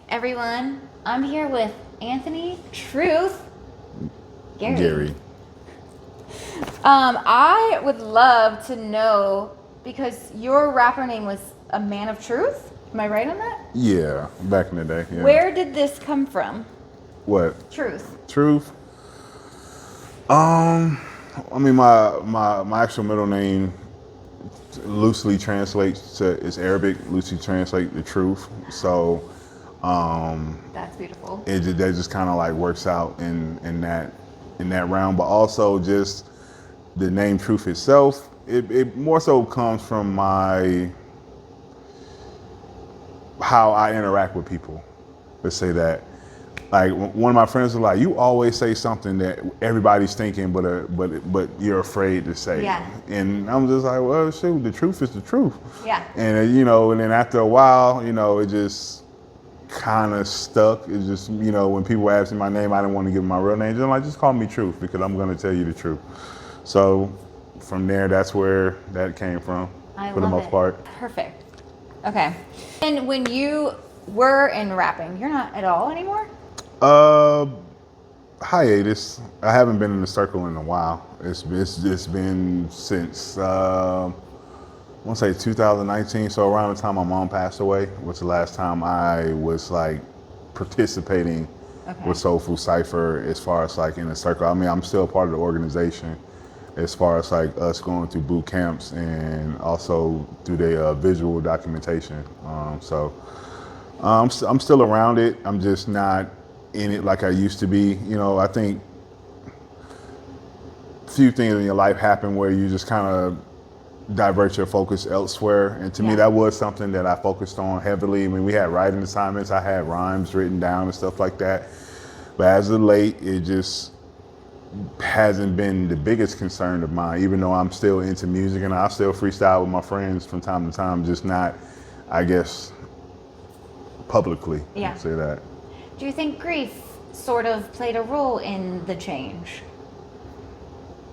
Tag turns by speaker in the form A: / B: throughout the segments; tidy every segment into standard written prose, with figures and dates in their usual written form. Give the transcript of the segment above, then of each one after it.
A: everyone. I'm here with Anthony Truth.
B: Gary.
A: I would love to know, because your rapper name was A Man of Truth. Am I right on that?
B: Yeah, back in the day. Yeah.
A: Where did this come from?
B: What?
A: Truth.
B: Truth? I mean, my actual middle name loosely translates to, it's Arabic, loosely translate the truth. So
A: That's beautiful.
B: that just kind of like works out in that realm. But also just the name Truth itself, it more so comes from how I interact with people. Let's say that. Like one of my friends was like, "You always say something that everybody's thinking, but you're afraid to say."
A: Yeah.
B: And I'm just like, "Well, shoot, the truth is the truth."
A: Yeah.
B: And and then after a while, it just kind of stuck. It's just, when people ask me my name, I didn't want to give them my real name. I'm like, just call me Truth because I'm going to tell you the truth. So from there, that's where that came from, for the most part.
A: Perfect. Okay. And when you were in rapping, you're not at all anymore?
B: Hiatus. I haven't been in the circle in a while. It's been since I want to say 2019. So around the time my mom passed away was the last time I was like participating with Soul Food Cypher as far as like in the circle. I mean, I'm still part of the organization as far as like us going through boot camps and also through the visual documentation. I'm still around it. I'm just not in it like I used to be. I think few things in your life happen where you just kind of divert your focus elsewhere. And to me, that was something that I focused on heavily. I mean, we had writing assignments. I had rhymes written down and stuff like that. But as of late, it just hasn't been the biggest concern of mine, even though I'm still into music and I still freestyle with my friends from time to time, just not, I guess, publicly.
A: Yeah.
B: Say that.
A: Do you think grief sort of played a role in the change?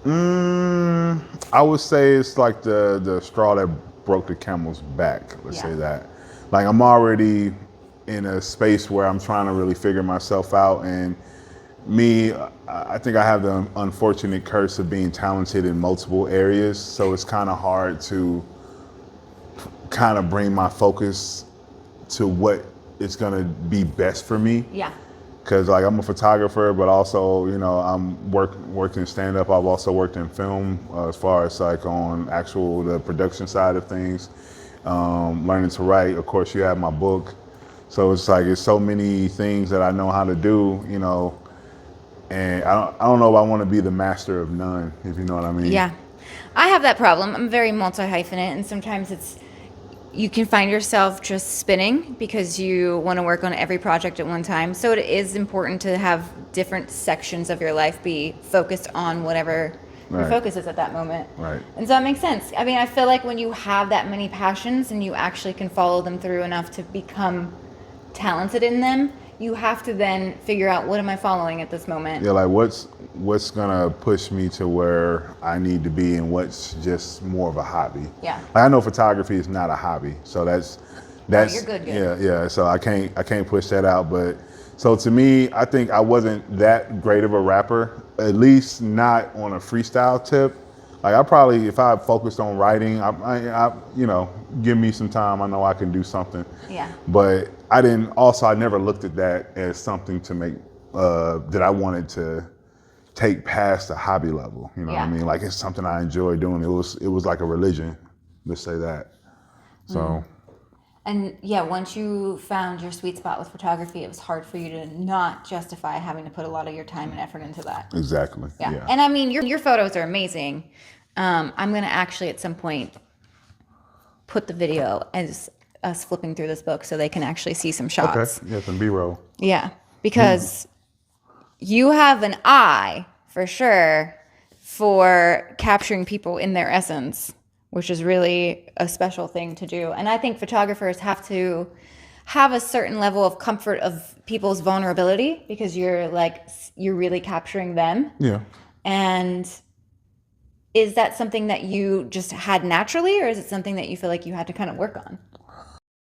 B: I would say it's like the straw that broke the camel's back. Let's say that. Like I'm already in a space where I'm trying to really figure myself out, and I think I have the unfortunate curse of being talented in multiple areas. So it's kind of hard to kind of bring my focus to what is gonna be best for me.
A: Yeah.
B: Because like I'm a photographer, but also I'm worked in stand up. I've also worked in film as far as like on the production side of things, learning to write. Of course, you have my book, so it's like it's so many things that I know how to do, and I don't know if I want to be the master of none, if you know what I mean.
A: Yeah. I have that problem. I'm very multi-hyphenate, and sometimes you can find yourself just spinning because you want to work on every project at one time. So it is important to have different sections of your life be focused on whatever your focus is at that moment.
B: Right.
A: And so that makes sense. I mean, I feel like when you have that many passions and you actually can follow them through enough to become talented in them, you have to then figure out, what am I following at this moment?
B: Yeah, like what's gonna push me to where I need to be, and what's just more of a hobby.
A: Yeah.
B: Like I know photography is not a hobby, so that's
A: you're good.
B: Yeah. So I can't push that out. But so to me, I think I wasn't that great of a rapper, at least not on a freestyle tip. Like I probably, if I focused on writing, I give me some time, I know I can do something.
A: Yeah.
B: But I never looked at that as something to make, that I wanted to take past the hobby level. You know what I mean? Like it's something I enjoy doing. It was like a religion, let's say that. So.
A: And yeah, once you found your sweet spot with photography, it was hard for you to not justify having to put a lot of your time and effort into that.
B: Exactly. Yeah.
A: And I mean, your photos are amazing. I'm going to actually at some point put the video as us flipping through this book so they can actually see some shots.
B: Okay. Yeah, some B-roll.
A: Yeah, because you have an eye for sure for capturing people in their essence, which is really a special thing to do. And I think photographers have to have a certain level of comfort of people's vulnerability because you're really capturing them.
B: Yeah.
A: And is that something that you just had naturally, or is it something that you feel like you had to kind of work on?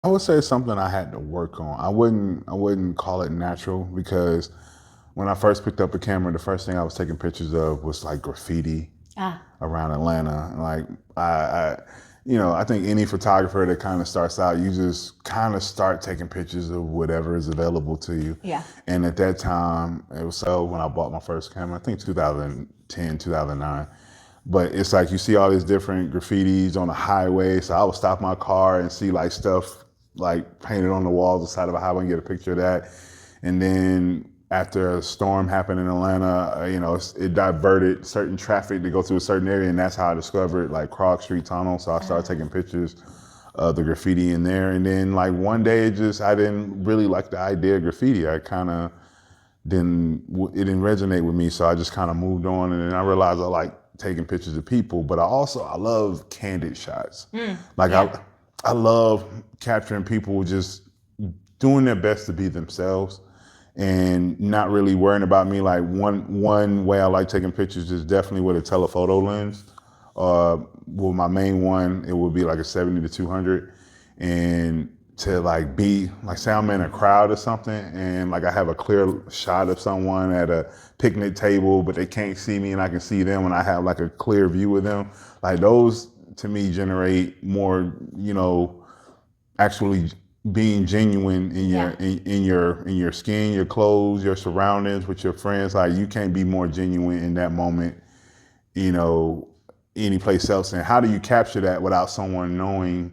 B: I would say it's something I had to work on. I wouldn't call it natural because when I first picked up a camera, the first thing I was taking pictures of was like graffiti
A: Ah,
B: around Atlanta. Like I think any photographer that kind of starts out, you just kind of start taking pictures of whatever is available to you.
A: yeah.
B: And at that time, it was when I bought my first camera, I think 2010, 2009. But it's like you see all these different graffitis on the highway. So I would stop my car and see like stuff like painted on the walls, the side of a highway, and get a picture of that. And then after a storm happened in Atlanta, it diverted certain traffic to go through a certain area, and that's how I discovered like Krog Street Tunnel. So I started taking pictures of the graffiti in there, and then like one day, I didn't really like the idea of graffiti. I kind of it didn't resonate with me, so I just kind of moved on, and then I realized I like taking pictures of people, but I love candid shots. Like
A: yeah.
B: I love capturing people just doing their best to be themselves and not really worrying about me. Like one way I like taking pictures is definitely with a telephoto lens. Well, my main one, it would be like a 70 to 200, and to like be like, say I'm in a crowd or something, and like I have a clear shot of someone at a picnic table, but they can't see me and I can see them, and I have like a clear view of them. Like those to me generate more, actually being genuine in your
A: Yeah.
B: in your skin, your clothes, your surroundings, with your friends. Like you can't be more genuine in that moment, you know, any place else. And how do you capture that without someone knowing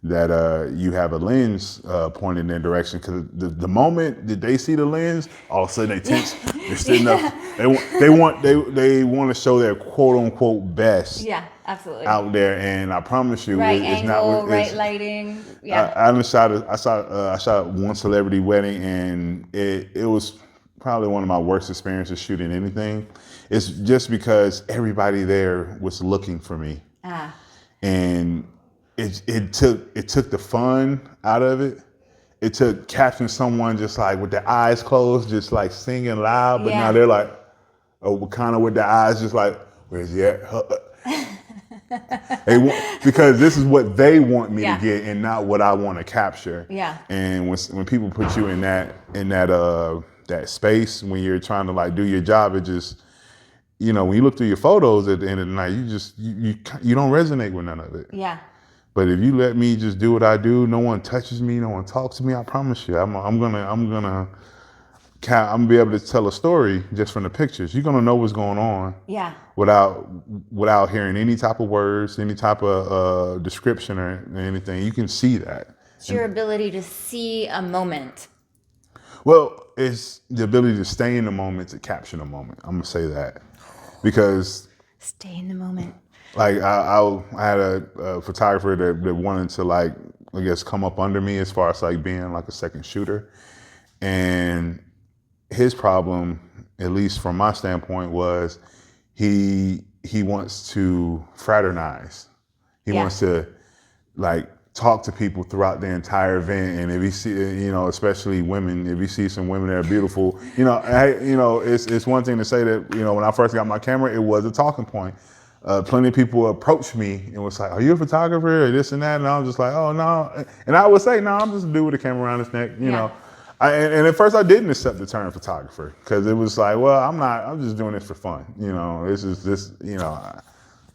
B: that you have a lens pointed in their direction? Because the moment that they see the lens, all of a sudden they tense. They're sitting up. They want to show their quote unquote best
A: Yeah, absolutely.
B: out there, and I promise you,
A: Right
B: it's not
A: angle,
B: what
A: right
B: it's.
A: lighting.
B: I,
A: Yeah.
B: I done shot a- I shot one celebrity wedding, and it was probably one of my worst experiences shooting anything. It's just because everybody there was looking for me,
A: Ah,
B: and it took the fun out of it. It took capturing someone just like with their eyes closed, just like singing loud, but now
A: yeah.
B: they're like, oh, kind of with their eyes just like, where's he at? Because this is what they want me to
A: Yeah.
B: get and not what I want to capture.
A: Yeah.
B: And when people put you in that space, when you're trying to like do your job, it just, when you look through your photos at the end of the night, you don't resonate with none of it.
A: Yeah.
B: But if you let me just do what I do, no one touches me, no one talks to me, I promise you, I'm gonna be able to tell a story just from the pictures. You're gonna know what's going on
A: Yeah.
B: without hearing any type of words, any type of description or anything. You can see that.
A: It's your ability to see a moment.
B: Well, it's the ability to stay in the moment, to capture the moment. I'm gonna say that because,
A: Stay in the moment.
B: like, I had a photographer that wanted to, like, I guess, come up under me as far as like being like a second shooter, and his problem, at least from my standpoint, was he wants to fraternize. He
A: Yeah.
B: wants to like talk to people throughout the entire event. And if you see, especially women, if you see some women that are beautiful, it's one thing to say that, when I first got my camera, it was a talking point. Plenty of people approached me and was like, "Are you a photographer?" or this and that, and I was just like, "Oh no," and I would say, "No, I'm just a dude with a camera around his neck,"
A: Yeah.
B: And at first I didn't accept the term photographer because it was like, well, I'm just doing this for fun.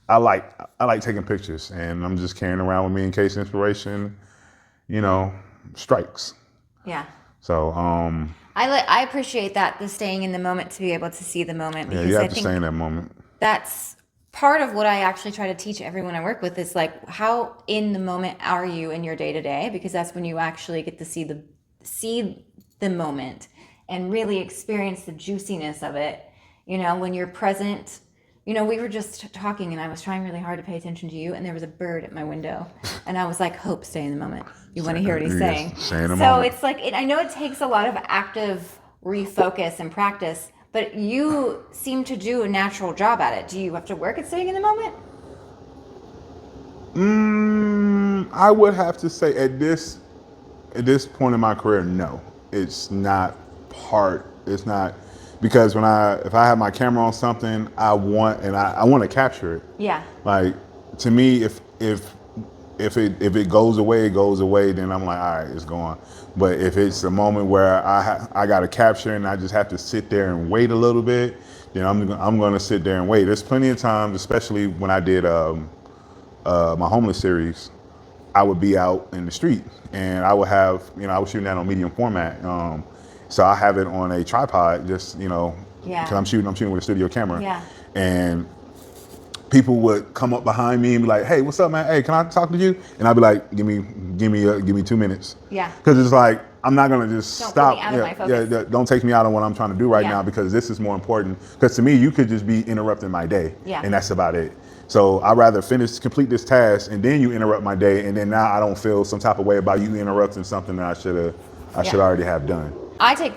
B: I like taking pictures, and I'm just carrying around with me in case inspiration, strikes.
A: Yeah.
B: So,
A: I appreciate that, the staying in the moment, to be able to see the moment,
B: yeah,
A: because
B: you
A: I
B: have to
A: think
B: stay in that moment.
A: that's part of what I actually try to teach everyone I work with, is like, how in the moment are you in your day to day? Because that's when you actually get to see the moment and really experience the juiciness of it. When you're present. We were just talking, and I was trying really hard to pay attention to you, and there was a bird at my window, and I was like, "Hope, stay in the moment. You want to hear what he's saying."
B: Stay in the
A: So
B: moment.
A: it's like, I know it takes a lot of active refocus and practice, but you seem to do a natural job at it. Do you have to work at staying in the moment?
B: I would have to say at this point in my career, no, it's not it's not, because if I have my camera on something, I want to capture it.
A: Yeah.
B: Like, to me, if if it goes away, it goes away. Then I'm like, all right, it's gone. But if it's a moment where I got to capture and I just have to sit there and wait a little bit, then I'm going to sit there and wait. There's plenty of times, especially when I did my homeless series, I would be out in the street and I would have, I was shooting that on medium format. So I have it on a tripod, just, because I'm shooting with a studio camera.
A: Yeah.
B: And people would come up behind me and be like, "Hey, what's up, man? Hey, can I talk to you?" And I'd be like, "Give me 2 minutes."
A: Yeah.
B: Because it's like I'm not gonna just
A: Don't
B: stop.
A: put me out of my focus.
B: Don't take me out on what I'm trying to do right
A: Yeah.
B: now, because this is more important. Because to me, you could just be interrupting my day,
A: Yeah.
B: and that's about it. So I'd rather complete this task, and then you interrupt my day, and then now I don't feel some type of way about you interrupting something that I should already have done.
A: I take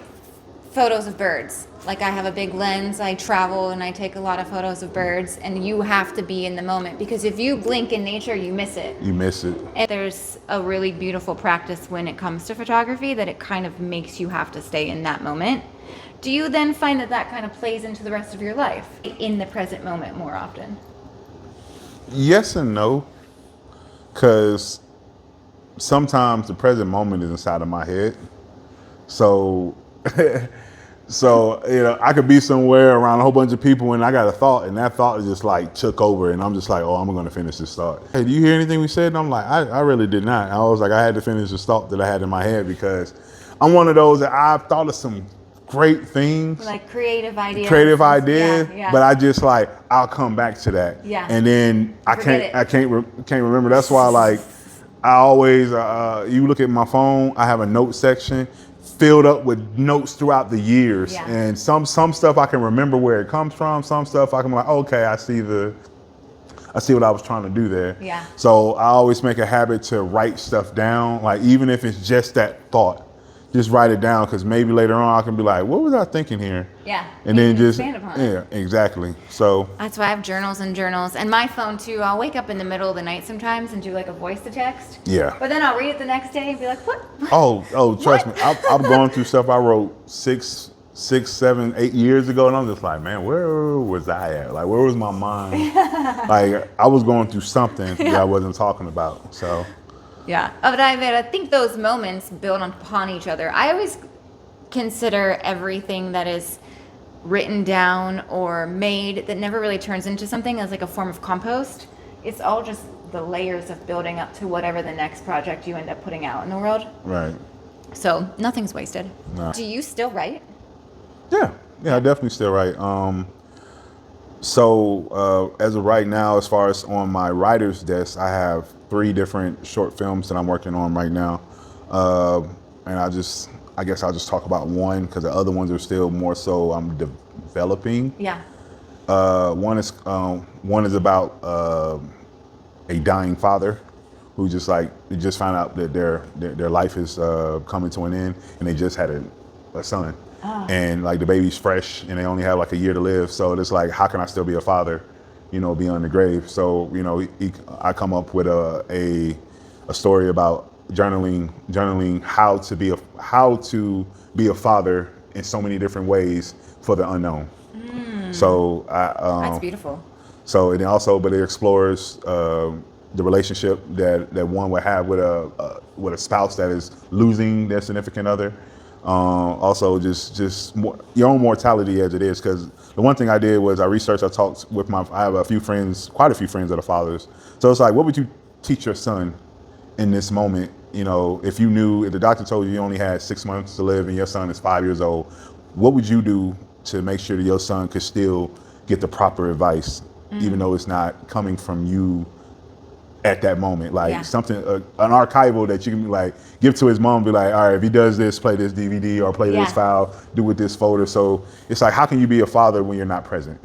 A: photos of birds. Like, I have a big lens, I travel and I take a lot of photos of birds, and you have to be in the moment, because if you blink in nature, you miss it.
B: You miss it.
A: And there's a really beautiful practice when it comes to photography, that it kind of makes you have to stay in that moment. Do you then find that kind of plays into the rest of your life, in the present moment more often?
B: Yes and no, because sometimes the present moment is inside of my head. So, I could be somewhere around a whole bunch of people and I got a thought, and that thought just like took over, and I'm just like, oh, I'm going to finish this thought. Hey, do you hear anything we said? And I'm like, I really did not. I was like, I had to finish this thought that I had in my head, because I'm one of those that I've thought of some great things.
A: Like creative ideas. Yeah.
B: But I just like, I'll come back to that.
A: Yeah.
B: And then I
A: Forget
B: can't
A: it.
B: can't remember. That's why, like, I always, you look at my phone, I have a note section filled up with notes throughout the years.
A: Yeah.
B: And some stuff I can remember where it comes from. Some stuff I can be like, okay, I see what I was trying to do there.
A: Yeah.
B: So I always make a habit to write stuff down. Like, even if it's just that thought, just write it down, because maybe later on I can be like, what was I thinking here?
A: Yeah.
B: And
A: You
B: then
A: can
B: just,
A: expand upon it.
B: yeah, exactly. So
A: That's why I have journals and journals. And my phone too, I'll wake up in the middle of the night sometimes and do like a voice to text.
B: yeah.
A: But then I'll read it the next day and be like, what?
B: Oh, trust me. I've gone through stuff I wrote 6, 7, 8 years ago, and I'm just like, man, where was I at? Like, where was my mind? Like, I was going through something that I wasn't talking about. So
A: Yeah. But I think those moments build upon each other. I always consider everything that is written down or made that never really turns into something as like a form of compost. It's all just the layers of building up to whatever the next project you end up putting out in the world.
B: right.
A: So nothing's wasted.
B: Nah.
A: Do you still write?
B: Yeah, I definitely still write. As of right now, as far as on my writer's desk, I have 3 different short films that I'm working on right now. And I guess I'll just talk about one, because the other ones are still more so I'm developing.
A: Yeah.
B: One is about a dying father who just found out that their life is coming to an end, and they just had a son.
A: Oh.
B: And like the baby's fresh and they only have like a year to live. So it's like, how can I still be a father, beyond the grave? So, I come up with a story about journaling how to be a father in so many different ways for the unknown. So
A: That's beautiful.
B: so but it explores the relationship that one would have with a spouse that is losing their significant other. Also, just your own mortality as it is, because the one thing I did was I talked with I have quite a few friends that are fathers. So it's like, what would you teach your son in this moment? If the doctor told you only had 6 months to live and your son is 5 years old, what would you do to make sure that your son could still get the proper advice, even though it's not coming from you at that moment? Like,
A: Yeah.
B: something, an archival that you can like give to his mom, be like, all right, if he does this, play this DVD or play this
A: Yeah.
B: file, do with this folder. So it's like, how can you be a father when you're not present?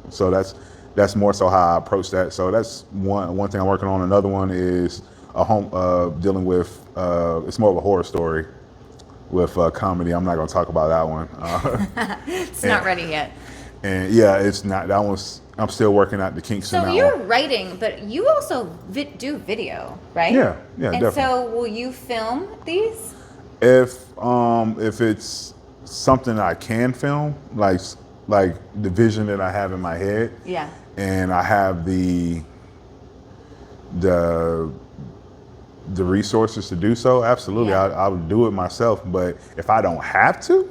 B: So that's more so how I approach that. So that's one thing I'm working on. Another one is a home dealing with it's more of a horror story with comedy. I'm not going to talk about that one.
A: It's not ready yet.
B: And yeah, it's not. That one's. I'm still working out the kinks in
A: So
B: that
A: you're
B: one.
A: writing, but you also do video, right?
B: Yeah,
A: And
B: definitely.
A: so will you film these?
B: If it's something I can film, like the vision that I have in my head,
A: Yeah.
B: and I have the the resources to do so, absolutely,
A: Yeah.
B: I would do it myself. But if I don't have to,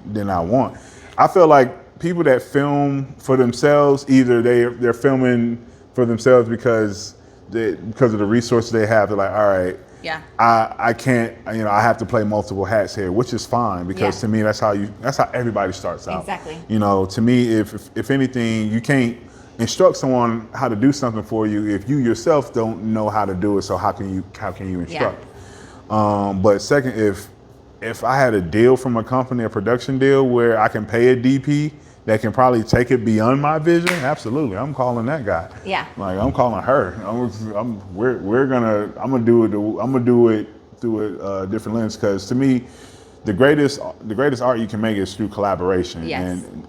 B: then I won't. I feel like people that film for themselves, either they're filming for themselves because of the resources they have. They're like, all right,
A: Yeah.
B: I can't, I have to play multiple hats here, which is fine because
A: Yeah.
B: to me that's how everybody starts out.
A: Exactly.
B: To me, if anything, you can't instruct someone how to do something for you if you yourself don't know how to do it. So how can you instruct? But second, if I had a deal from a company, a production deal where I can pay a DP that can probably take it beyond my vision, absolutely, I'm calling that guy.
A: Yeah.
B: Like I'm calling her. I'm gonna do it through a different lens, because to me, the greatest art you can make is through collaboration.
A: Yes.
B: And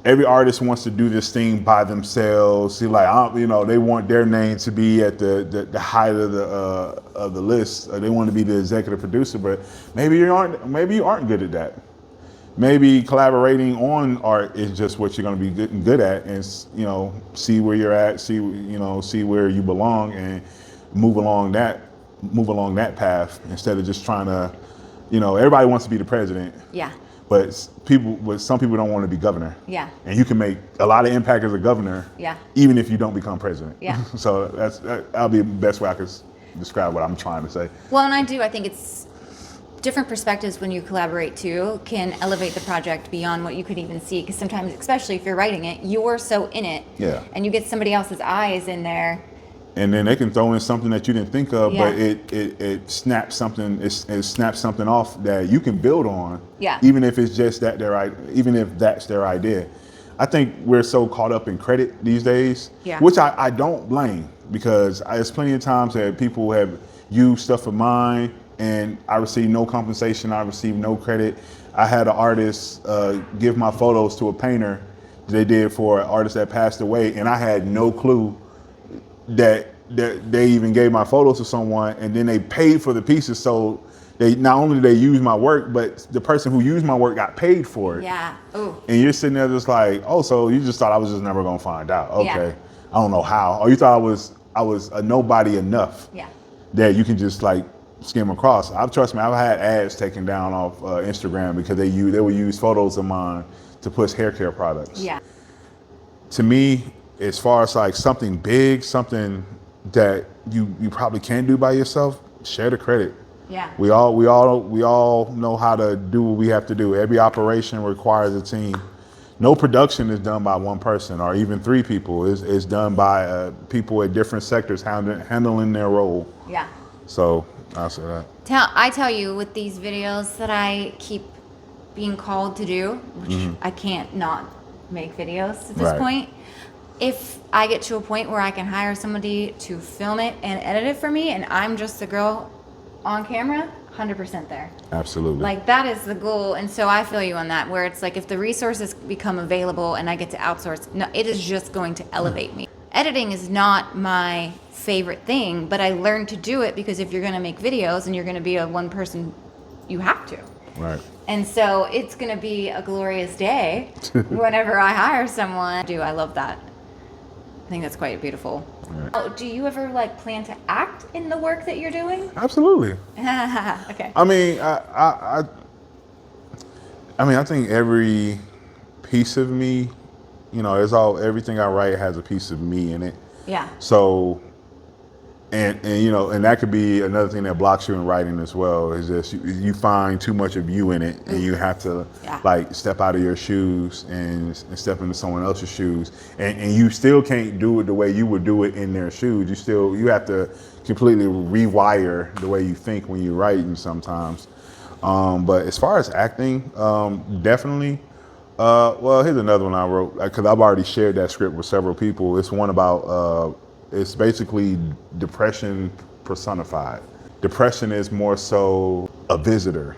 B: every artist wants to do this thing by themselves. See, like they want their name to be at the height of the list. They want to be the executive producer, but maybe you aren't good at that. Maybe collaborating on art is just what you're going to be good at, and see where you're at, see where you belong, and move along that path instead of just trying to, everybody wants to be the president.
A: Yeah.
B: But some people don't want to be governor.
A: Yeah.
B: And you can make a lot of impact as a governor.
A: Yeah.
B: Even if you don't become president.
A: Yeah.
B: So that'll be the best way I could describe what I'm trying to say.
A: Well, and I think it's different perspectives when you collaborate too can elevate the project beyond what you could even see. Because sometimes, especially if you're writing it, you're so in it.
B: Yeah.
A: And you get somebody else's eyes in there.
B: And then they can throw in something that you didn't think of,
A: Yeah.
B: but it snaps something. It snaps something off that you can build on.
A: Yeah.
B: Even if it's just even if that's their idea. I think we're so caught up in credit these days,
A: Yeah.
B: which I don't blame, because there's plenty of times that people have used stuff of mine and I received no compensation. I received no credit. I had an artist give my photos to a painter they did for an artist that passed away, and I had no clue that they even gave my photos to someone, and then they paid for the pieces. So they not only did they use my work, but the person who used my work got paid for it.
A: Yeah. Ooh.
B: And you're sitting there just like, oh, so you just thought I was just never gonna find out? Okay,
A: Yeah.
B: I don't know how. Or you thought I was a nobody enough
A: Yeah.
B: that you can just like skim across. Trust me, I've had ads taken down off Instagram because they would use photos of mine to push hair care products.
A: Yeah.
B: To me, as far as like something big, something that you probably can't do by yourself, share the credit.
A: Yeah.
B: We all know how to do what we have to do. Every operation requires a team. No production is done by one person or even three people. It's done by people at different sectors handling their role.
A: Yeah.
B: So I'll say that.
A: I tell you, with these videos that I keep being called to do, which I can't not make videos at this
B: Right.
A: point, if I get to a point where I can hire somebody to film it and edit it for me and I'm just the girl on camera, 100% there.
B: Absolutely.
A: Like, that is the goal. And so I feel you on that, where it's like if the resources become available and I get to outsource, no, it is just going to elevate me. Editing is not my favorite thing, but I learned to do it because if you're going to make videos and you're going to be a one person, you have to.
B: Right.
A: And so it's going to be a glorious day whenever I hire someone. I love that. I think that's quite beautiful.
B: Right.
A: Oh, do you ever plan to act in the work that you're doing?
B: Absolutely.
A: Okay.
B: I mean, I think every piece of me, everything I write has a piece of me in it.
A: Yeah.
B: So, and that could be another thing that blocks you in writing as well, is just you find too much of you in it, and you have to step out of your shoes and step into someone else's shoes, and you still can't do it the way you would do it in their shoes. You have to completely rewire the way you think when you're writing sometimes. But as far as acting, definitely. Well, here's another one I wrote, because I've already shared that script with several people. It's one about, it's basically depression personified. Depression is more so a visitor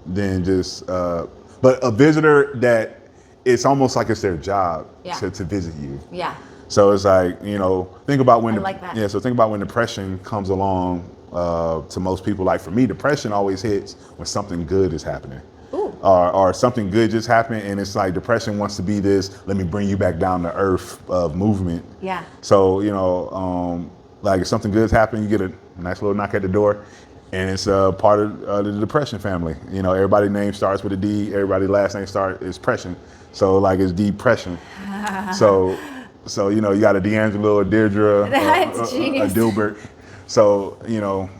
B: than just, but a visitor that it's almost like it's their job to visit you.
A: Yeah.
B: So it's like, think about when,
A: I like that.
B: so think about when depression comes along to most people. Like for me, depression always hits when something good is happening.
A: Ooh.
B: Or something good just happened, and it's like depression wants to be this, let me bring you back down to earth of movement.
A: Yeah.
B: So, like if something good's happening, you get nice little knock at the door. And it's part of the depression family. You know, everybody's name starts with a D. Everybody's last name is Pression. So like it's depression. So you know, you got a D'Angelo, a Deirdre,
A: That's
B: a
A: genius.
B: Dilbert. So you know,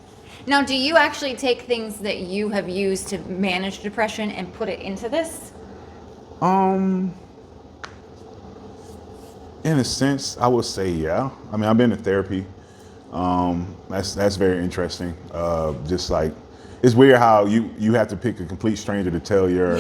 A: Now, do you actually take things that you have used to manage depression and put it into this?
B: in a sense, I would say yeah. I mean, I've been to therapy. That's very interesting. Just like it's weird how you have to pick a complete stranger to tell your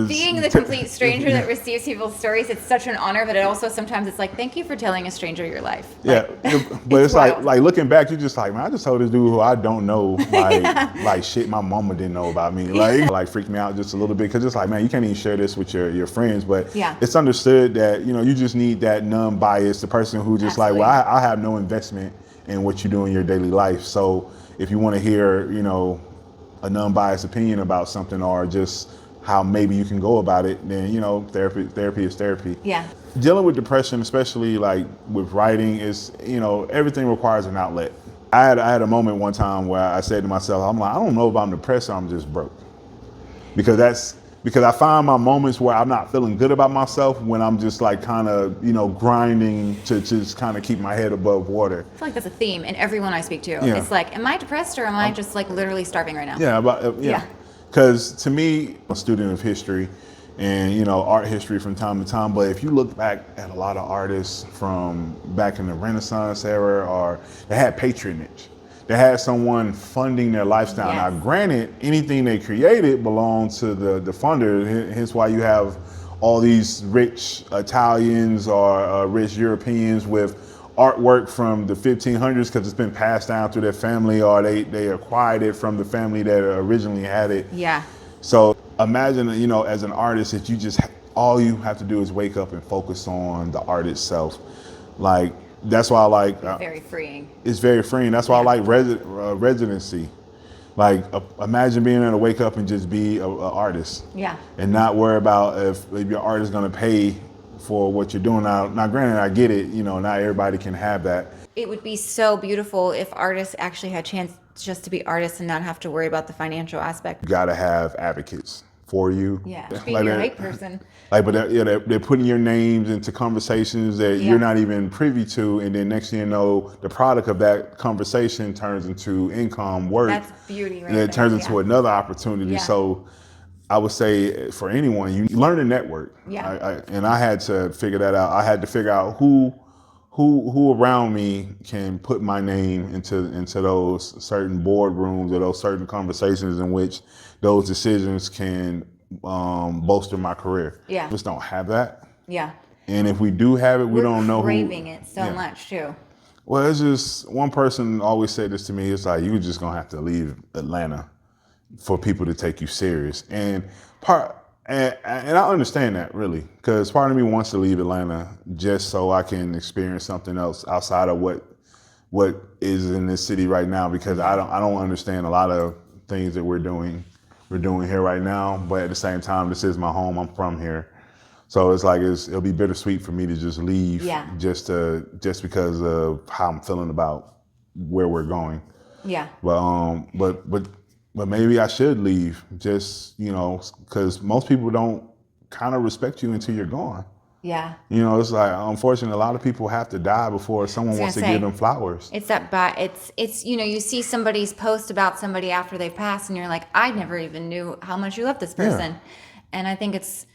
A: Being the complete stranger that receives people's stories, it's such an honor, but it also sometimes it's like, thank you for telling a stranger your life.
B: Yeah,
A: Like,
B: but it's
A: wild.
B: like looking back, you're just like, man, I just told this dude who I don't know, like shit my mama didn't know about me, like freaked me out just a little bit, because it's like, man, you can't even share this with your friends, but
A: Yeah.
B: it's understood that you know you just need that non-biased, the person who just like, well, I have no investment in what you do in your daily life, so if you want to hear, you know, a non-biased opinion about something or just how maybe you can go about it, then you know, therapy is therapy.
A: Yeah.
B: Dealing with depression, especially like with writing, is, you know, everything requires an outlet. I had a moment one time where I said to myself, I'm like, I don't know if I'm depressed or I'm just broke, because I find my moments where I'm not feeling good about myself when I'm just like kind of, you know, grinding to just kind of keep my head above water.
A: I feel like that's a theme in everyone I speak to.
B: Yeah.
A: It's like, am I depressed or am I just like literally starving right now?
B: Yeah,
A: Yeah.
B: Because to me, I'm a student of history and, you know, art history from time to time. But if you look back at a lot of artists from back in the Renaissance era, or they had patronage, they had someone funding their lifestyle.
A: Yes.
B: Now, granted, anything they created belonged to the funder. Hence why you have all these rich Italians or rich Europeans with artwork from the 1500s because it's been passed down through their family, or they acquired it from the family that originally had it.
A: Yeah.
B: So imagine, you know, as an artist, that you just all you have to do is wake up and focus on the art itself. Like that's why I like
A: Very freeing.
B: it's very freeing. That's why I like residency. Like imagine being able to wake up and just be a artist.
A: Yeah.
B: And not worry about if your art is going to pay for what you're doing. Now, granted, I get it. You know, not everybody can have that.
A: It would be so beautiful if artists actually had a chance just to be artists and not have to worry about the financial aspect.
B: You got to have advocates for you.
A: Yeah. Be
B: Like
A: your
B: that-
A: hype person.
B: Like, but they're putting your names into conversations that
A: Yeah.
B: you're not even privy to, and then next thing you know, the product of that conversation turns into income, work,
A: That's beauty right
B: and it
A: there,
B: turns into
A: yeah.
B: another opportunity.
A: Yeah.
B: So, I would say for anyone, you learn to network.
A: Yeah.
B: And I had to figure that out. I had to figure out who around me can put my name into those certain boardrooms or those certain conversations in which those decisions can bolster my career.
A: Yeah.
B: Just don't have that.
A: Yeah.
B: And if we do have it, we
A: We're
B: don't know
A: craving
B: who.
A: it so
B: Yeah.
A: much too.
B: Well, it's just one person always said this to me. It's like, you're just gonna have to leave Atlanta for people to take you serious. And I understand that really, because part of me wants to leave Atlanta just so I can experience something else outside of what is in this city right now, because I don't understand a lot of things that we're doing here right now. But at the same time, this is my home. I'm from here. So it's like it'll be bittersweet for me to just leave,
A: Yeah.
B: just because of how I'm feeling about where we're going.
A: Yeah.
B: But maybe I should leave, just, you know, because most people don't kind of respect you until you're gone.
A: Yeah.
B: You know, it's like, unfortunately, a lot of people have to die before someone wants to
A: gonna say,
B: give them flowers.
A: It's it's you know, you see somebody's post about somebody after they pass and you're like, I never even knew how much you loved this person. And I think it's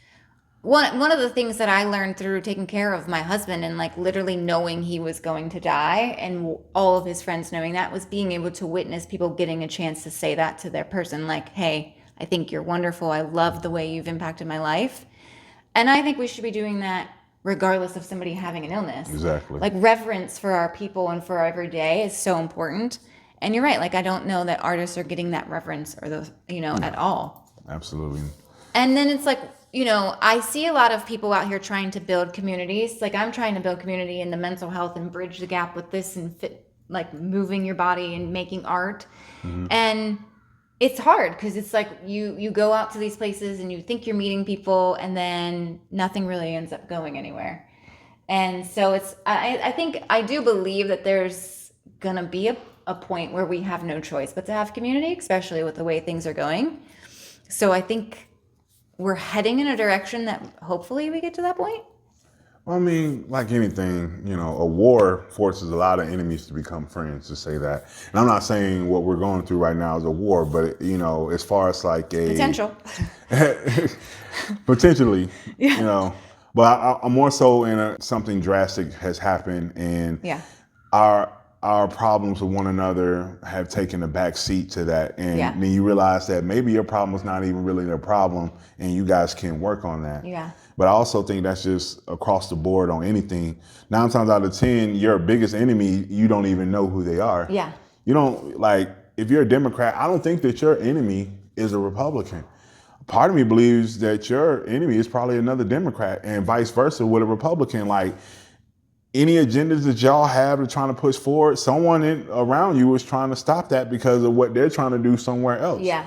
A: one of the things that I learned through taking care of my husband and like literally knowing he was going to die, and all of his friends knowing that, was being able to witness people getting a chance to say that to their person, like, hey, I think you're wonderful. I love the way you've impacted my life. And I think we should be doing that regardless of somebody having an illness.
B: Exactly.
A: Like, reverence for our people and for our every day is so important. And you're right. Like, I don't know that artists are getting that reverence or those, you know, at all.
B: Absolutely.
A: And then it's like, you know, I see a lot of people out here trying to build communities. Like, I'm trying to build community in the mental health and bridge the gap with this and fit, like moving your body and making art. And it's hard because it's like you go out to these places and you think you're meeting people, and then nothing really ends up going anywhere. And so it's I think I do believe that there's gonna be a point where we have no choice but to have community, especially with the way things are going. So I think we're heading in a direction that hopefully we get to that point.
B: Well, I mean, like anything, a war forces a lot of enemies to become friends, to say that. And I'm not saying what we're going through right now is a war, but, as far as like a...
A: Potential.
B: Potentially, But I'm more so in something drastic has happened, and our problems with one another have taken a back seat to that. And then you realize that maybe your problem is not even really their problem, and you guys can work on that.
A: Yeah.
B: But I also think that's just across the board on anything. 9 times out of 10, your biggest enemy, you don't even know who they are.
A: Yeah.
B: You don't, like, if you're a Democrat, I don't think that your enemy is a Republican. Part of me believes that your enemy is probably another Democrat, and vice versa with a Republican. Like, any agendas that y'all have are trying to push forward, someone around you is trying to stop that because of what they're trying to do somewhere else.
A: Yeah.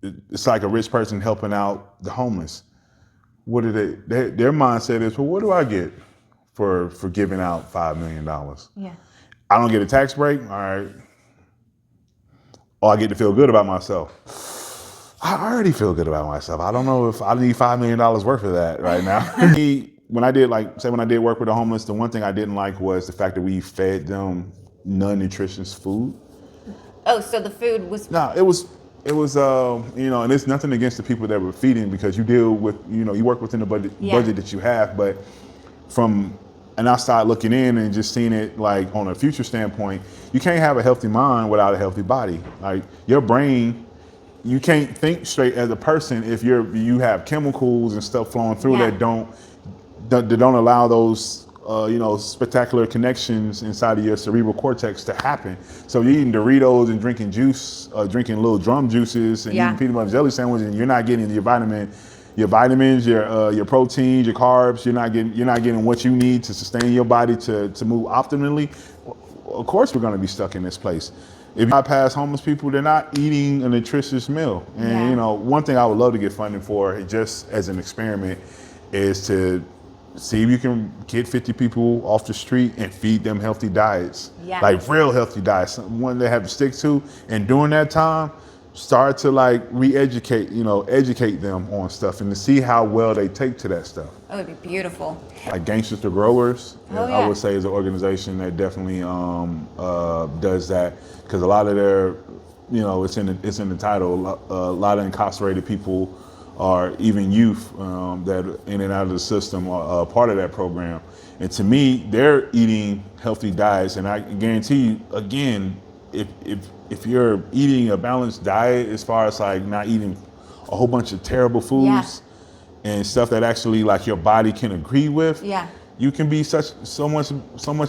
B: It's like a rich person helping out the homeless. What do their mindset is, well, what do I get for giving out $5 million?
A: Yeah.
B: I don't get a tax break. All right. Or I get to feel good about myself. I already feel good about myself. I don't know if I need $5 million worth of that right now. When I did work with the homeless, the one thing I didn't like was the fact that we fed them non-nutritious food.
A: Oh, so the food was...
B: No, it was, and it's nothing against the people that were feeding, because you deal with, you work within the budget that you have. But from an outside looking in and just seeing it like on a future standpoint, you can't have a healthy mind without a healthy body. Like, your brain, you can't think straight as a person if you have chemicals and stuff flowing through that don't allow those spectacular connections inside of your cerebral cortex to happen. So you're eating Doritos and drinking juice, drinking little drum juices, and eating peanut butter and jelly sandwiches, and you're not getting your vitamins, your proteins, your carbs. You're not getting what you need to sustain your body to move optimally. Of course, we're going to be stuck in this place. If you bypass homeless people, they're not eating a nutritious meal. And one thing I would love to get funding for, just as an experiment, is to see if you can get 50 people off the street and feed them healthy diets, like real healthy diets, one they have to stick to. And during that time, start to like educate them on stuff, and to see how well they take to that stuff.
A: That would be beautiful.
B: Like Gangsters to Growers, I would say is an organization that definitely does that, because a lot of their, it's in the title, a lot of incarcerated people or even youth that are in and out of the system are part of that program. And to me, they're eating healthy diets. And I guarantee you, again, if you're eating a balanced diet, as far as like not eating a whole bunch of terrible foods and stuff that actually like your body can agree with, you can be so much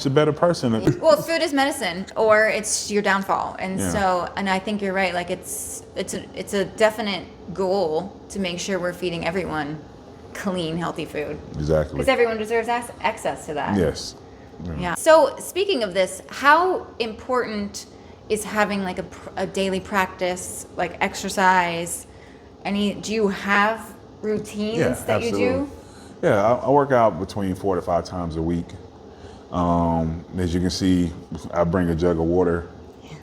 B: a better person.
A: Well, food is medicine, or it's your downfall. And and I think you're right. Like it's a definite goal to make sure we're feeding everyone clean, healthy food.
B: Exactly.
A: Because everyone deserves access to that.
B: Yes.
A: Yeah. So speaking of this, how important is having like a daily practice, like exercise? Do you have routines that you do?
B: Yeah, I work out between 4 to 5 times a week. As you can see, I bring a jug of water.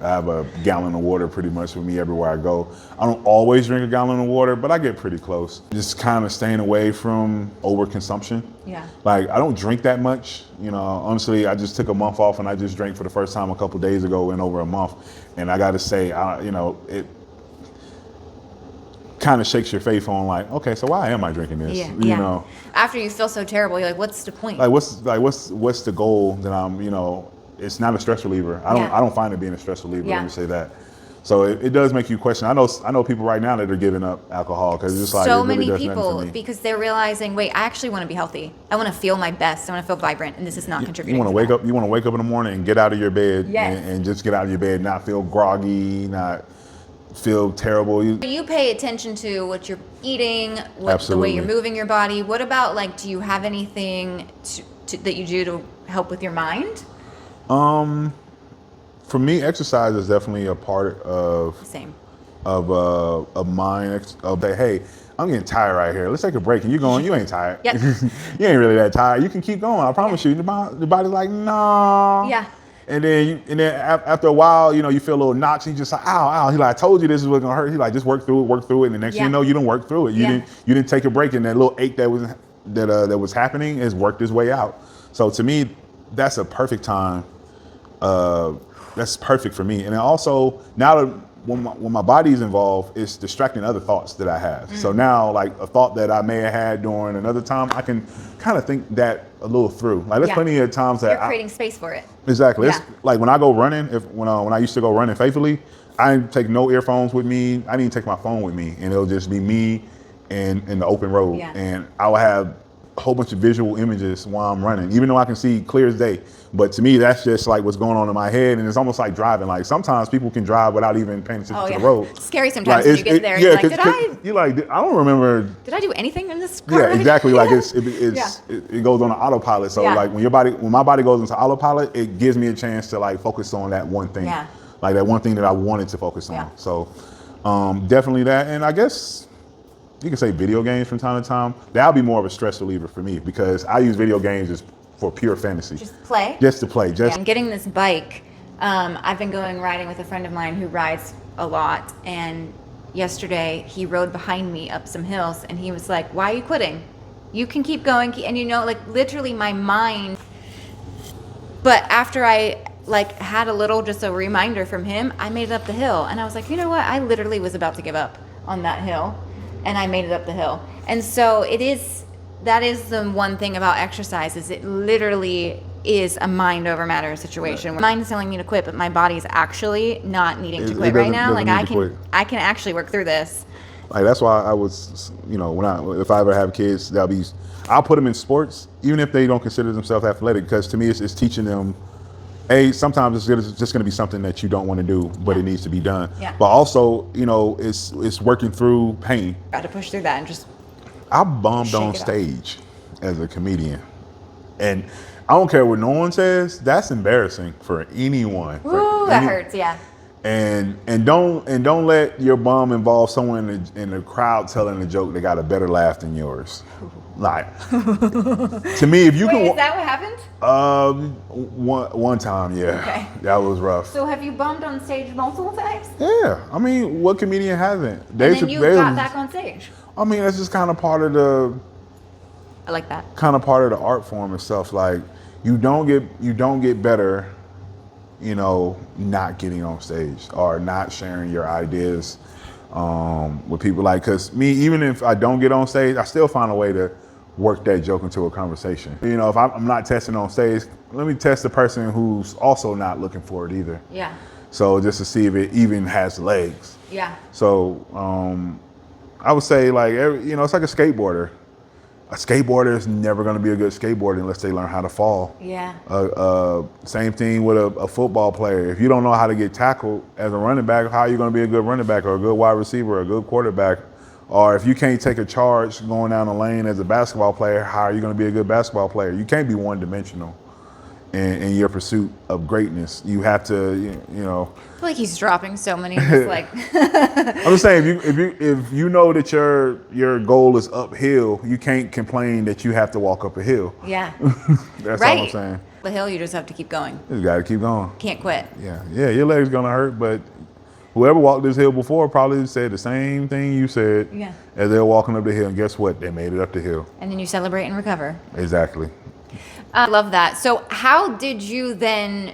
B: I have a gallon of water pretty much with me everywhere I go. I don't always drink a gallon of water, but I get pretty close. Just kind of staying away from overconsumption. Yeah. Like, I don't drink that much. Honestly, I just took a month off, and I just drank for the first time a couple days ago in over a month. And I got to say, it kind of shakes your faith on like, okay, so why am I drinking this?
A: Yeah. After you feel so terrible, you're like, what's the point?
B: What's the goal that I'm, it's not a stress reliever. I don't find it being a stress reliever. Let me say that. So it does make you question. I know people right now that are giving up alcohol because it's just like
A: so
B: it really
A: many
B: does
A: people,
B: nothing for me.
A: because they're realizing, wait, I actually want to be healthy. I want to feel my best. I want to feel vibrant, and this is not contributing.
B: You want to wake up. You want to wake up in the morning and get out of your bed and just get out of your bed, not feel groggy, not feel terrible.
A: You pay attention to what you're eating, the way you're moving your body. What about do you have anything that you do to help with your mind?
B: For me, exercise is definitely a part of mine. Hey, I'm getting tired right here. Let's take a break. And you're going, you ain't tired. Yep. You ain't really that tired. You can keep going. I promise you. The body's like, no.
A: Yeah.
B: And then after a while, you know, you feel a little notch. You just like, ow, ow. He like, I told you this is what's gonna hurt. He like, just work through it. And the next thing you know, you don't work through it. You didn't take a break, and that little ache that was happening has worked its way out. So to me, that's a perfect time. That's perfect for me. And then also now that when my body's involved, it's distracting other thoughts that I have. So now, like a thought that I may have had during another time, I can kind of think that a little through. Like there's plenty of times that
A: you're creating space for it.
B: Exactly. It's like when I go running, when I used to go running faithfully, I didn't take no earphones with me. I didn't take my phone with me, and it'll just be me and in the open road.
A: Yeah.
B: And I will have a whole bunch of visual images while I'm running, even though I can see clear as day. But to me, that's just like what's going on in my head, and it's almost like driving. Like sometimes people can drive without even paying attention to the road.
A: Scary sometimes when you get there. You're like,
B: you're like, I don't remember.
A: Did I do anything in this car?
B: Yeah, exactly. Like it goes on an autopilot. So like when my body goes into autopilot, it gives me a chance to like focus on that one thing.
A: Yeah.
B: Like that one thing that I wanted to focus on. So definitely that. And I guess you can say video games from time to time. That'll be more of a stress reliever for me because I use video games just for pure fantasy.
A: Just play?
B: Just to play.
A: I'm getting this bike. I've been going riding with a friend of mine who rides a lot. And yesterday he rode behind me up some hills and he was like, why are you quitting? You can keep going. And you know, like literally my mind. But after I like had just a reminder from him, I made it up the hill. And I was like, you know what? I literally was about to give up on that hill. And I made it up the hill. And so that is the one thing about exercise is it literally is a mind over matter situation. My mind is telling me to quit, but my body's actually not needing to quit right now. Like I can actually work through this.
B: Like that's why I was, you know, if I ever have kids, I'll put them in sports, even if they don't consider themselves athletic, because to me it's teaching them. Sometimes it's just going to be something that you don't want to do, but it needs to be done.
A: Yeah.
B: But also, you know, it's working through pain.
A: Got to push through that and just.
B: I bombed on stage as a comedian, and I don't care what no one says. That's embarrassing for anyone.
A: Ooh, that hurts. Yeah.
B: And don't let your bum involve someone in the crowd telling a joke that got a better laugh than yours. Like to me, if you can.
A: Is that what happened?
B: One time, yeah.
A: Okay.
B: That was rough.
A: So have you bombed on stage multiple times?
B: Yeah, I mean, what comedian hasn't?
A: And then you got back on stage.
B: I mean, that's just kind of part of the.
A: I like that.
B: Kind of part of the art form itself. Like you don't get better, you know, not getting on stage or not sharing your ideas with people. Like, cause me, even if I don't get on stage, I still find a way to work that joke into a conversation. You know, if I'm not testing on stage, let me test the person who's also not looking for it either.
A: Yeah.
B: So just to see if it even has legs.
A: Yeah.
B: So I would say like, you know, it's like a skateboarder. A skateboarder is never going to be a good skateboarder unless they learn how to fall.
A: Yeah.
B: Same thing with a football player. If you don't know how to get tackled as a running back, how are you going to be a good running back or a good wide receiver or a good quarterback? Or if you can't take a charge going down the lane as a basketball player, how are you going to be a good basketball player? You can't be one-dimensional in your pursuit of greatness. You have to, you know.
A: I feel like he's dropping so many. Just like.
B: I'm just saying, if you know that your goal is uphill, you can't complain that you have to walk up a hill.
A: Yeah.
B: That's
A: right.
B: all I'm saying.
A: The hill, you just have to keep going.
B: You got to keep going.
A: Can't quit.
B: Yeah, your leg's gonna hurt, but whoever walked this hill before probably said the same thing you said.
A: Yeah.
B: As they're walking up the hill, and guess what? They made it up the hill.
A: And then you celebrate and recover.
B: Exactly.
A: I love that. So how did you then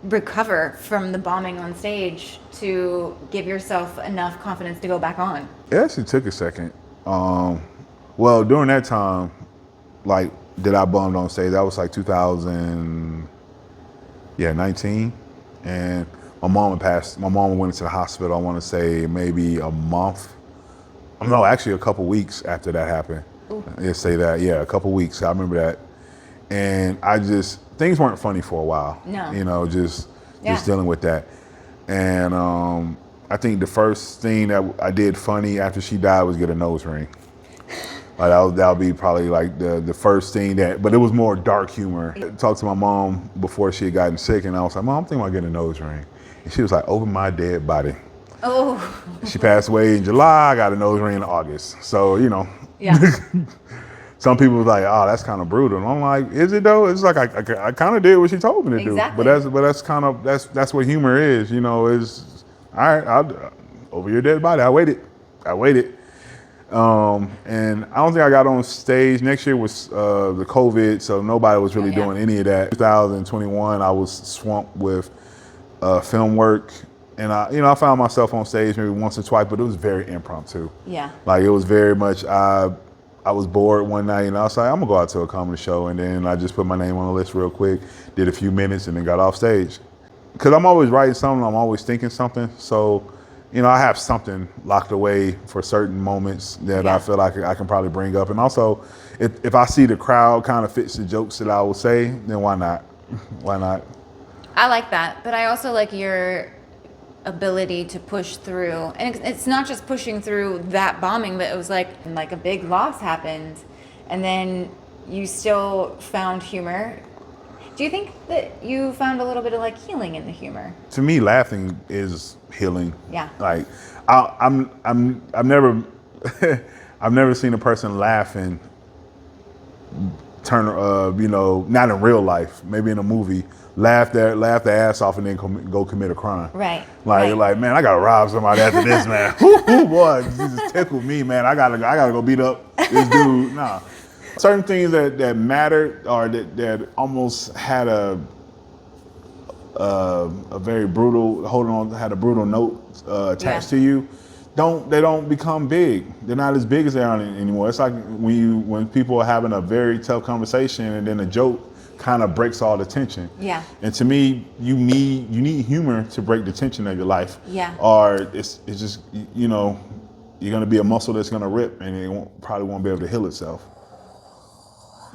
A: recover from the bombing on stage to give yourself enough confidence to go back on?
B: It actually took a second. Well, during that time, like, that I bombed on stage, that was like 2019. And my mom passed. My mom went into the hospital, I want to say maybe a month. No, actually a couple weeks after that happened. Let's say that, yeah, a couple weeks. I remember that. And things weren't funny for a while. No. You know, just dealing with that. And I think the first thing that I did funny after she died was get a nose ring. Like that would be probably like the first thing but it was more dark humor. I talked to my mom before she had gotten sick, and I was like, Mom, I'm thinking about getting a nose ring. And she was like, over my dead body. Oh. She passed away in July. I got a nose ring in August. So, you know.
A: Yeah.
B: some people was like, oh, that's kind of brutal. And I'm like, is it though? It's like I kind of did what she told me to
A: Exactly.
B: do. But that's kind of that's what humor is. You know, is all right. I'll over your dead body. I waited. And I don't think I got on stage. Next year was the COVID, so nobody was really doing any of that. 2021, I was swamped with film work, and I found myself on stage maybe once or twice, but it was very impromptu.
A: Yeah.
B: Like it was very much. I was bored one night, and I was like, I'm gonna go out to a comedy show, and then I just put my name on the list real quick, did a few minutes, and then got off stage. Cause I'm always writing something. I'm always thinking something. So. I have something locked away for certain moments that I feel like I can probably bring up. And also, if I see the crowd kind of fits the jokes that I will say, then why not? Why not?
A: I like that. But I also like your ability to push through. And it's not just pushing through that bombing, but it was like a big loss happened. And then you still found humor. Do you think that you found a little bit of like healing in the humor?
B: To me, laughing is healing.
A: Yeah.
B: Like I've never I've never seen a person laughing turn not in real life, maybe in a movie, laugh their ass off and then go commit a crime.
A: Right.
B: Like man, I gotta rob somebody after this, man. Woo, boy, this just tickled me, man. I gotta go beat up this dude. Nah. Certain things that mattered or that almost had a very brutal had a brutal note attached to you. They don't become big. They're not as big as they are anymore. It's like when people are having a very tough conversation and then a joke kind of breaks all the tension.
A: Yeah.
B: And to me, you need humor to break the tension of your life.
A: Yeah.
B: Or it's just you're gonna be a muscle that's gonna rip and it probably won't be able to heal itself.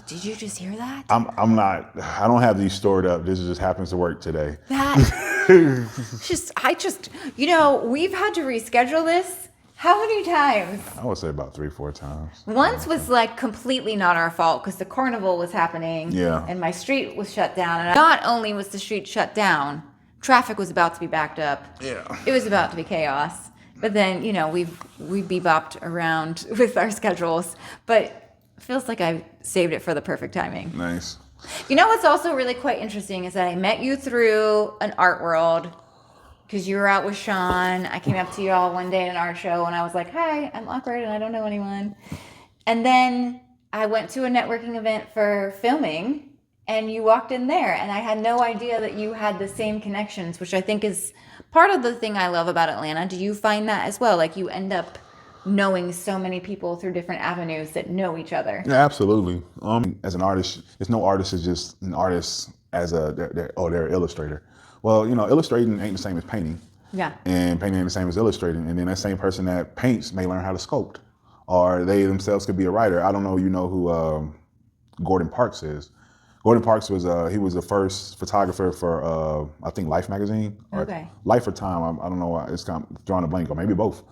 A: Did you just hear that?
B: I don't have these stored up. This just happens to work today.
A: We've had to reschedule this. How many times?
B: I would say about 3-4 times.
A: Once was like completely not our fault because the carnival was happening.
B: Yeah.
A: And my street was shut down. And not only was the street shut down, traffic was about to be backed up.
B: Yeah.
A: It was about to be chaos. But then, we bebopped around with our schedules. But it feels like I saved it for the perfect timing.
B: Nice.
A: What's also really quite interesting is that I met you through an art world because you were out with Sean. I came up to you all one day at an art show and I was like, hi, I'm awkward and I don't know anyone. And then I went to a networking event for filming and you walked in there and I had no idea that you had the same connections, which I think is part of the thing I love about Atlanta. Do you find that as well? Like you end up knowing so many people through different avenues that know each other.
B: Yeah, absolutely. As an artist, there's no artist is just an artist as they're an illustrator. Well, illustrating ain't the same as painting.
A: Yeah.
B: And painting ain't the same as illustrating. And then that same person that paints may learn how to sculpt, or they themselves could be a writer. I don't know, who Gordon Parks is. Gordon Parks was he was the first photographer for I think Life magazine. Or
A: okay.
B: Life or Time. I don't know why it's kind of drawing a blank, or maybe both.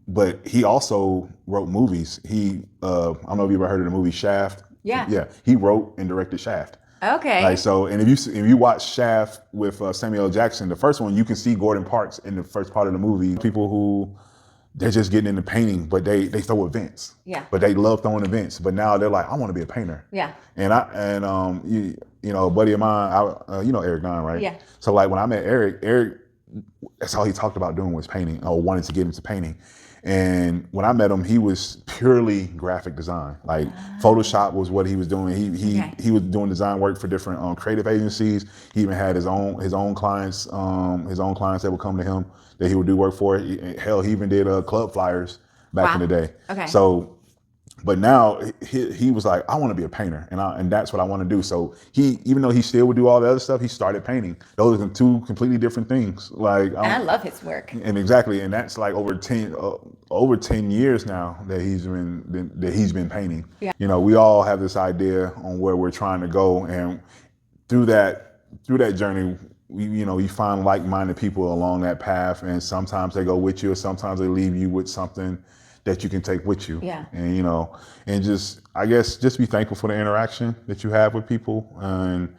B: But he also wrote movies. I don't know if you ever heard of the movie Shaft.
A: Yeah.
B: Yeah. He wrote and directed Shaft.
A: Okay.
B: Like so, and if you watch Shaft with Samuel L. Jackson, the first one, you can see Gordon Parks in the first part of the movie. People who they're just getting into painting, but they throw events.
A: Yeah.
B: But they love throwing events. But now they're like, I want to be a painter.
A: Yeah.
B: And a buddy of mine, Eric Nunn, right?
A: Yeah.
B: So like when I met Eric, that's all he talked about doing was painting, or wanted to get into painting. And when I met him, he was purely graphic design. Like Photoshop was what he was doing. He was doing design work for different creative agencies. He even had his own clients, that would come to him that he would do work for. Hell, he even did club flyers back in the day.
A: Okay.
B: So, but now he was like, I want to be a painter, and that's what I want to do. So even though he still would do all the other stuff, he started painting. Those are two completely different things. Like,
A: and I love his work.
B: And exactly, and that's like over 10 years now that he's been painting.
A: Yeah.
B: We all have this idea on where we're trying to go, and through that journey, you find like-minded people along that path, and sometimes they go with you, or sometimes they leave you with something that you can take with you.
A: Yeah.
B: And and I guess just be thankful for the interaction that you have with people, and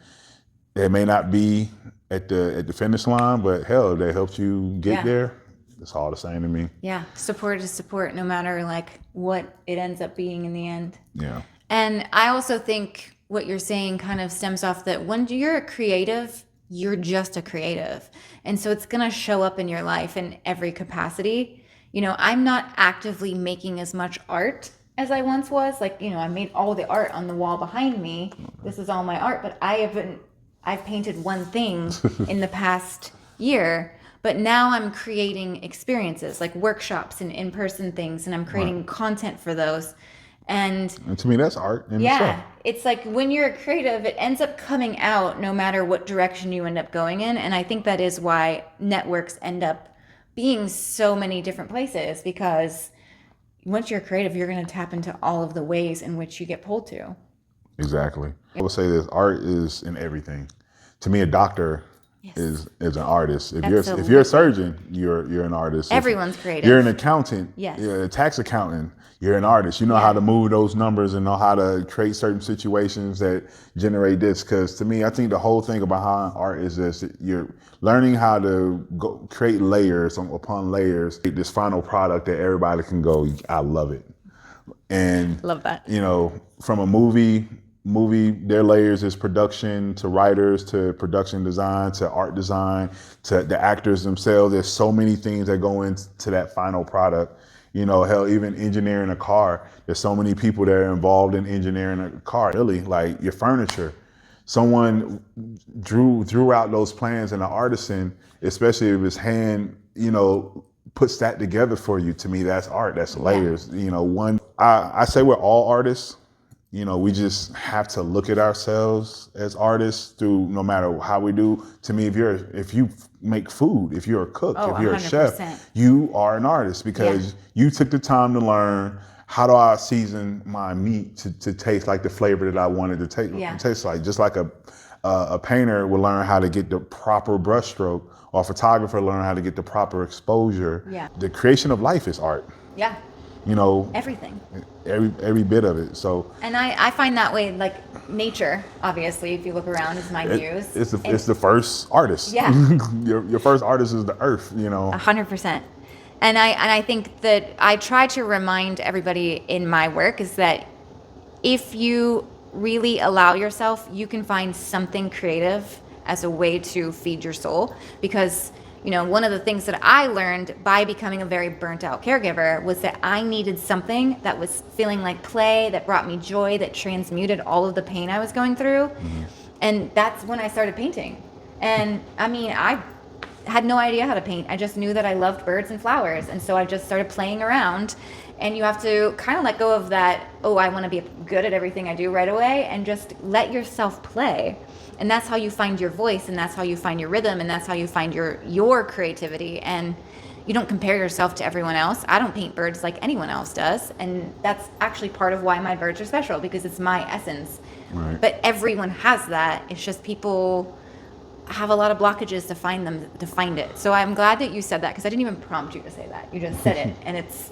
B: it may not be at the finish line, but hell, they helped you get there. It's all the same to me.
A: Yeah. Support is support, no matter like what it ends up being in the end.
B: Yeah.
A: And I also think what you're saying kind of stems off that when you're a creative, you're just a creative. And so it's going to show up in your life in every capacity. You know, I'm not actively making as much art as I once was. Like, you know, I made all the art on the wall behind me. This is all my art, but I've painted one thing in the past year. But now I'm creating experiences like workshops and in-person things, and I'm creating content for those. And
B: to me, that's art.
A: yeah, it's like when you're a creative, it ends up coming out no matter what direction you end up going in. And I think that is why networks end up being so many different places, because once you're creative, you're going to tap into all of the ways in which you get pulled to.
B: Exactly. I will say this: art is in everything. To me, a doctor is an artist. If you're a surgeon, you're an artist.
A: Everyone's
B: if
A: creative.
B: You're an accountant.
A: Yes.
B: You're a tax accountant. You're an artist. You know how to move those numbers and know how to create certain situations that generate this. Because to me, I think the whole thing behind art is this: you're learning how to go create layers upon layers, create this final product that everybody can go, I love it. And
A: love that.
B: You know, from a movie, their layers is production to writers to production design to art design to the actors themselves. There's so many things that go into that final product. You know, hell, even engineering a car. There's so many people that are involved in engineering a car. Really, like your furniture. Someone drew out those plans, and an artisan, especially if his hand, you know, puts that together for you. To me, that's art. That's layers. You know, I say we're all artists. You know, we just have to look at ourselves as artists through no matter how we do. To me, if you make food, if you're a cook, if you're 100%. A chef, you are an artist because you took the time to learn how do I season my meat to taste like the flavor that I wanted to taste like. Just like a painter will learn how to get the proper brushstroke, or a photographer learn how to get the proper exposure.
A: Yeah.
B: The creation of life is art.
A: Yeah.
B: You know,
A: everything,
B: every bit of it. So,
A: and I find that way, like nature, obviously, if you look around, is my muse.
B: It's the first artist.
A: Yeah.
B: your first artist is the earth, you know.
A: 100%. And I think that I try to remind everybody in my work is that if you really allow yourself, you can find something creative as a way to feed your soul. Because, you know, one of the things that I learned by becoming a very burnt out caregiver was that I needed something that was feeling like play, that brought me joy, that transmuted all of the pain I was going through. Mm-hmm. And that's when I started painting. And I mean, I had no idea how to paint. I just knew that I loved birds and flowers. And so I just started playing around. And you have to kind of let go of that, oh, I want to be good at everything I do right away, and just let yourself play. And that's how you find your voice, and that's how you find your rhythm, and that's how you find your creativity. And you don't compare yourself to everyone else. I don't paint birds like anyone else does. And that's actually part of why my birds are special, because it's my essence. Right. But everyone has that. It's just people have a lot of blockages to find it. So I'm glad that you said that, because I didn't even prompt you to say that. You just said it. And it's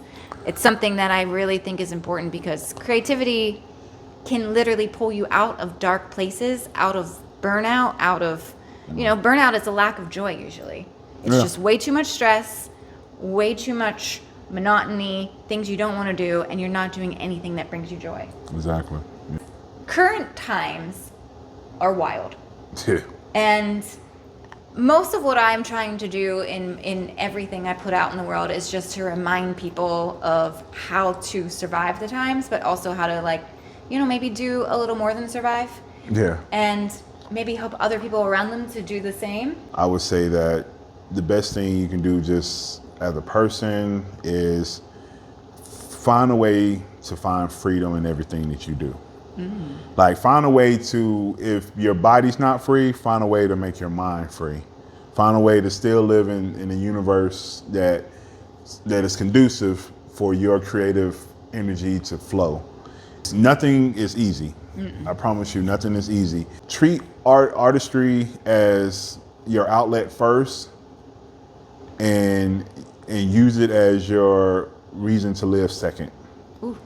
A: something that I really think is important, because creativity can literally pull you out of dark places, out of burnout, burnout is a lack of joy usually. It's just way too much stress, way too much monotony, things you don't want to do, and you're not doing anything that brings you joy.
B: Exactly. Yeah.
A: Current times are wild.
B: Yeah.
A: And most of what I'm trying to do in everything I put out in the world is just to remind people of how to survive the times, but also how to maybe do a little more than survive.
B: Yeah.
A: And maybe help other people around them to do the same.
B: I would say that the best thing you can do just as a person is find a way to find freedom in everything that you do. Mm. Like find a way to, if your body's not free, find a way to make your mind free. Find a way to still live in a universe that is conducive for your creative energy to flow. Nothing is easy. Mm-mm. I promise you, nothing is easy. Treat artistry as your outlet first, and use it as your reason to live second. Ooh.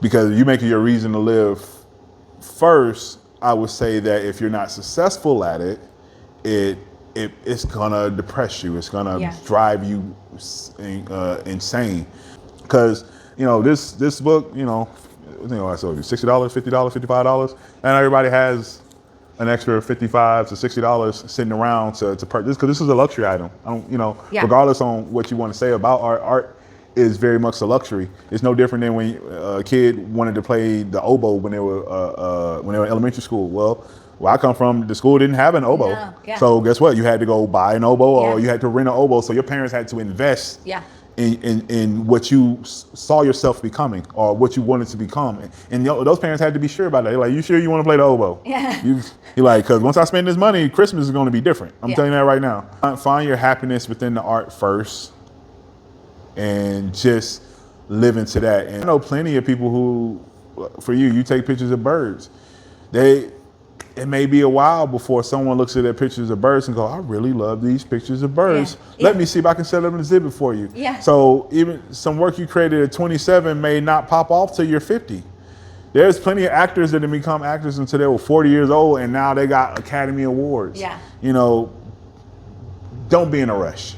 B: Because you make it your reason to live first, I would say that if you're not successful at it, it's gonna depress you. It's gonna
A: Yeah.
B: drive you insane. Because this book, I told you $60, $50, $55, and everybody has an extra $55 to $60 sitting around to purchase, because this is a luxury item. I don't,
A: Yeah.
B: regardless on what you want to say about art is very much a luxury. It's no different than when a kid wanted to play the oboe when they were in elementary school. Well, where I come from, the school didn't have an oboe.
A: No, yeah.
B: So guess what? You had to go buy an oboe, or
A: Yeah.
B: you had to rent an oboe. So your parents had to invest
A: Yeah.
B: in what you saw yourself becoming, or what you wanted to become. And those parents had to be sure about that. They're like, you sure you want to play the oboe?
A: Yeah.
B: You're like, because once I spend this money, Christmas is going to be different. I'm
A: Yeah.
B: telling you that right now. Find your happiness within the art first, and just live into that. And I know plenty of people who, for you take pictures of birds. It may be a while before someone looks at their pictures of birds and go, I really love these pictures of birds.
A: Yeah.
B: Let me see if I can set up an exhibit for you.
A: Yeah.
B: So even some work you created at 27 may not pop off till you're 50. There's plenty of actors that didn't become actors until they were 40 years old, and now they got Academy Awards.
A: Yeah.
B: Don't be in a rush.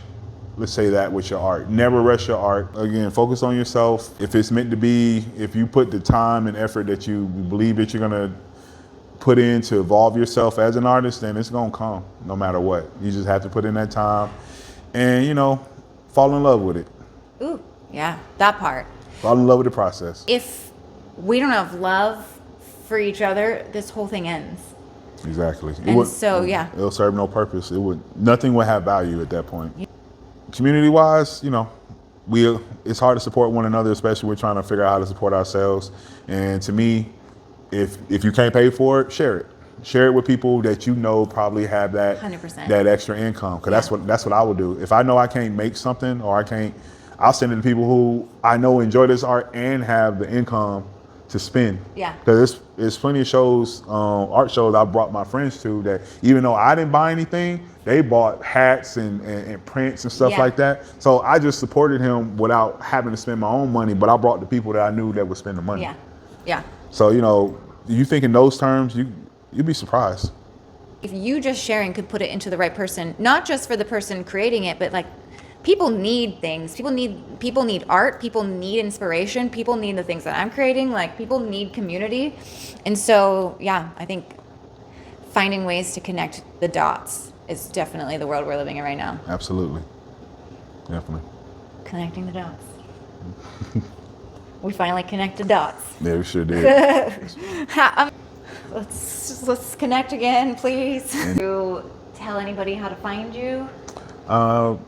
B: Let's say that with your art. Never rush your art. Again, focus on yourself. If it's meant to be, if you put the time and effort that you believe that you're gonna put in to evolve yourself as an artist, then it's gonna come no matter what. You just have to put in that time and, fall in love with it.
A: Ooh, yeah, that part.
B: Fall in love with the process.
A: If we don't have love for each other, this whole thing ends.
B: Exactly.
A: Yeah.
B: It'll serve no purpose. Nothing would have value at that point. Community wise, it's hard to support one another, especially we're trying to figure out how to support ourselves. And to me, if you can't pay for it, share it. Share it with people that probably have that
A: 100%.
B: that extra income. Because that's what I would do. If I know I can't make something, or I'll send it to people who I know enjoy this art and have the income to spend.
A: Yeah.
B: Because there's plenty of shows, art shows I brought my friends to, that even though I didn't buy anything, they bought hats and prints and stuff
A: Yeah.
B: like that. So I just supported him without having to spend my own money, but I brought the people that I knew that would spend the money.
A: Yeah. Yeah.
B: So, you think in those terms, you'd be surprised.
A: If you just sharing could put it into the right person, not just for the person creating it, but like people need things. People need art. People need inspiration. People need the things that I'm creating. Like people need community. And so, yeah, I think finding ways to connect the dots is definitely the world we're living in right now.
B: Absolutely. Definitely.
A: Connecting the dots. We finally connected dots.
B: Yeah, we sure did.
A: Let's connect again, please. To tell anybody how to find you.
B: You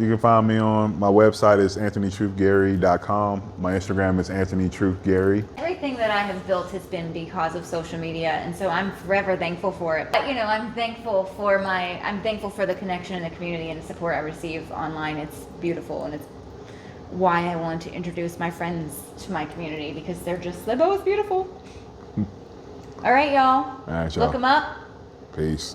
B: can find me on my website is anthonytruthgary.com. My Instagram is anthonytruthgary.
A: Everything that I have built has been because of social media, and so I'm forever thankful for it. But, I'm thankful for the connection and the community and the support I receive online. It's beautiful, and it's why I want to introduce my friends to my community, because they're both beautiful. All right, y'all.
B: All right, y'all.
A: Look them up.
B: Peace.